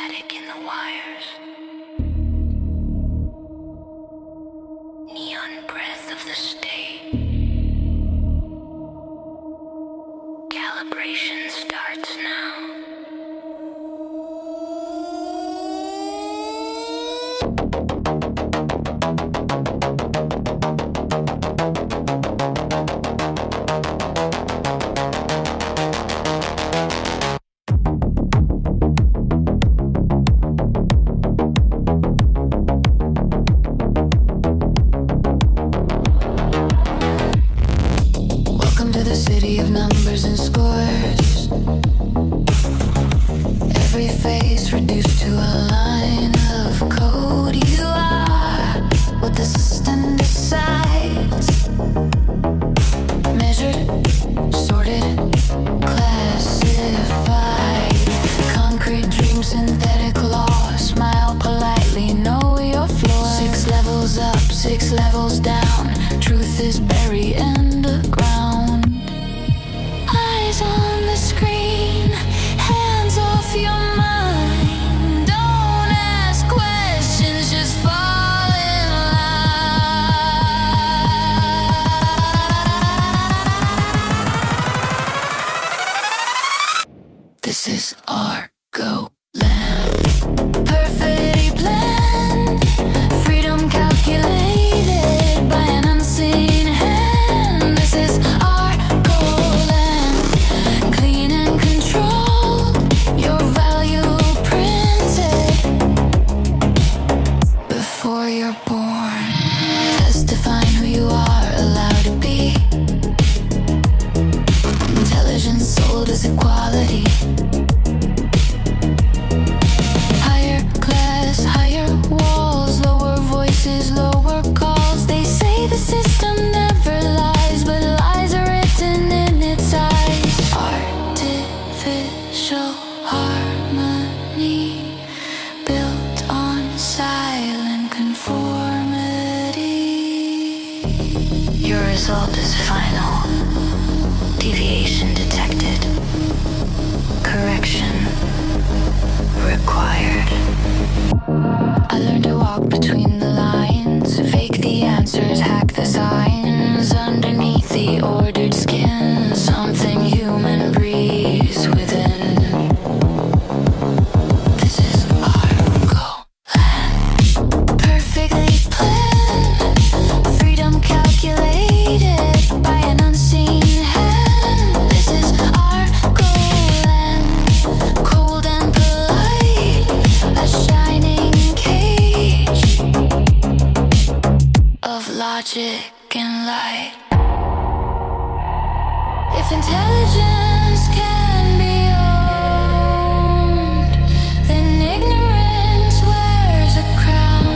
static in the wires. Neon breath of the state. Calibration starts now. City of numbers and scores. Every face reduced to a line of code. You are what the system decides. Measured, sorted, classified. Concrete dream, synthetic law. Smile politely, know your floor. 6 levels up, 6 levels down. Truth is buried underground. On the screen, hands off your mind. Don't ask questions, just fall in line. This is our go land. Perfectly planned, freedom calculated by an unseen hand. This is our goal. Clean and controlled, your value printed before you're born. Testifying who you are, allowed to be. Intelligence sold as equality. Higher class, higher walls, lower voices, lower calls. They say the system never lies, but lies are written in its eyes. Artificial harmony built on silent conformity. Your result is final. Deviation detected. Correction required. I learned to walk between the lines, fake the answers, hack the signs. Underneath the ordered skin, something human breathes within. This is our goal land. Perfectly planned, freedom calculated by an unseen hand. This is our goal land. Cold and polite, a shining cage of logic and light. If intelligence can be owned, then ignorance wears a crown.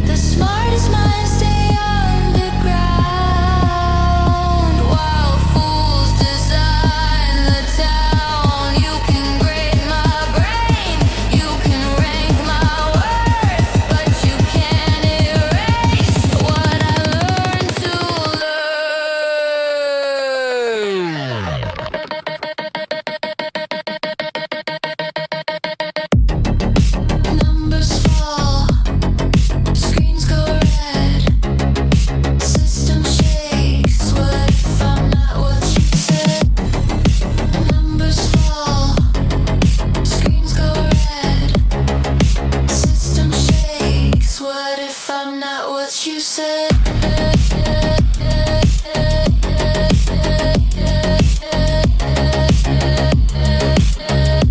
The smartest minds stay underground, while fools design the town. You can grade my brain, you can rank my worth, but you can't erase what I learned to Numbers fall, screens go red, system shakes. What if I'm not what you said? Numbers fall, screens go red, system shakes. What if I'm not what you said?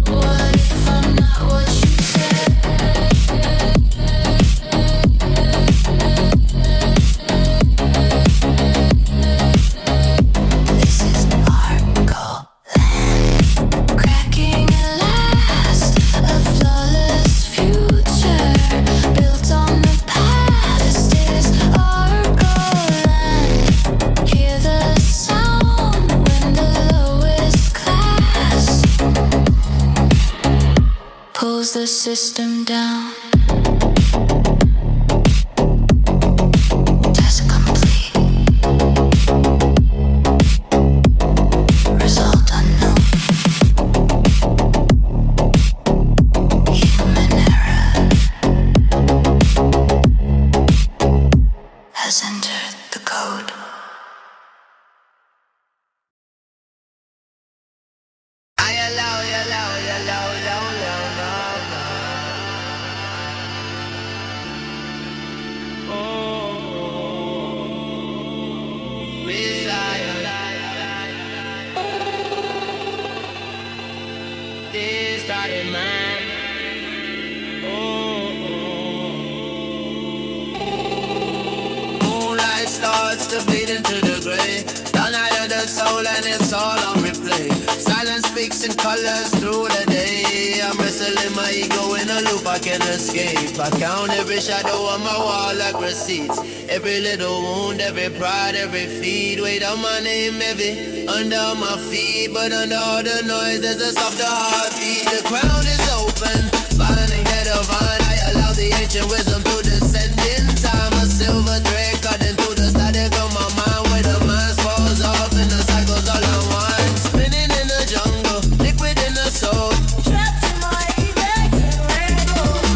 What if I'm not what you said? This is our goal land. Cracking at last, a flawless future built on the past. This is our goal land. Hear the sound when the lowest class pulls the system down. Task complete. Result unknown. body, man. Moonlight starts to bleed into the gray. Down out of the soul and it's all on replay. Silence speaks in colors through the day. I'm wrestling my ego in a loop I can't escape. I count every shadow on my wall like receipts. Every little wound, every pride, every feed. Weight on my name heavy under my feet. But under all the noise there's a softer heartbeat. The crown is open, finding head of vine. I allow the ancient wisdom to descend in time. A silver thread cutting through the static of my mind. Where the mask falls off and the cycles all unwind. Spinning in the jungle, liquid in the soul. Trapped in my effect,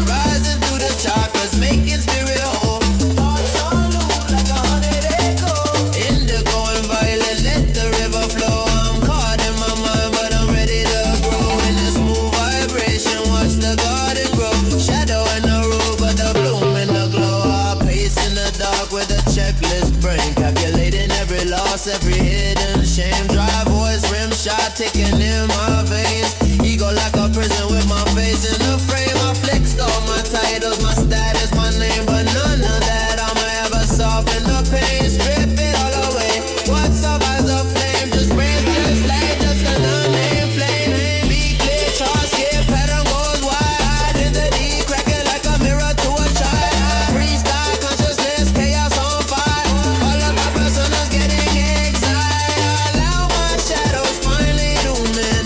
Rising through the chakras, making spirit whole. thoughts on loop like 100 echoes. Indigo and violet, let the river flow. I'm caught in my mind, but I'm ready to grow. In this smooth vibration, watch the garden grow. Shadow in the road, but the bloom in the glow. I pace in the dark with a checklist brain, calculating every loss, every hidden shame. Dry voice, rim shot ticking in my veins. Ego like a prison with my face in the frame. I flexed all my titles, my status, my name, but none of that I'ma ever soften the pain. Strip it all away. What's up as a flame? Just breathe, just light, just an unnamed flame. Be clear, charge, skip, pattern goes wide. Identity cracking like a mirror to a child. Freestyle consciousness, chaos on fire. All of my personas getting excited. Allow my shadows finally looming.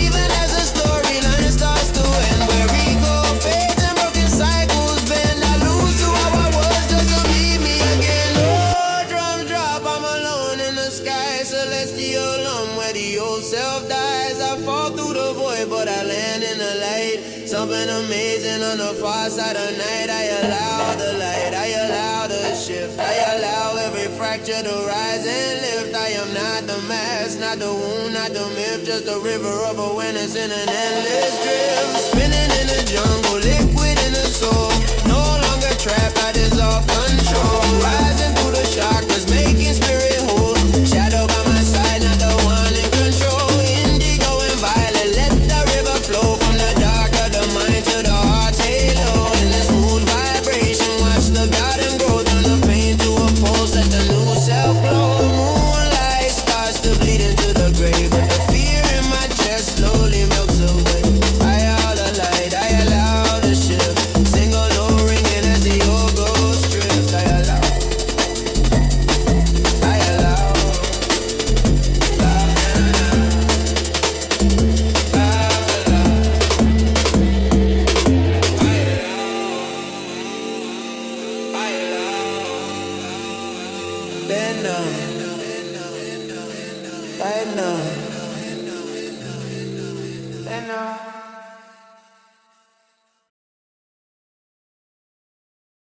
Even as the storyline starts to end, where ego fades and broken cycles bend. I lose who I was just to meet me again. Oh, drums drop, I'm alone in the sky. Celestial, I'm where the old self dies. I fall through the void, but I land in the light. Something amazing on the far side of night. I allow the light, I allow the shift. I allow every fracture to rise and lift. I am not the mask, not the wound, not the myth. Just a river of awareness in an endless drift. Spinning in the jungle, liquid in the soul. No longer trapped, I dissolve control. Rising through the chakras, making spirit whole. Shadow by my side, not the one in control. Indigo and violet, let the river flow. From the dark of the mind to the heart's halo. In this smooth vibration, watch the garden grow. Turn the pain to a pulse, let the new self glow. Moonlight starts to bleed into the grave, but the fear in my chest slowly melts away. I allow the light, I allow the shift. Single low ringing as the old goes drift. I allow. Bend down, right now.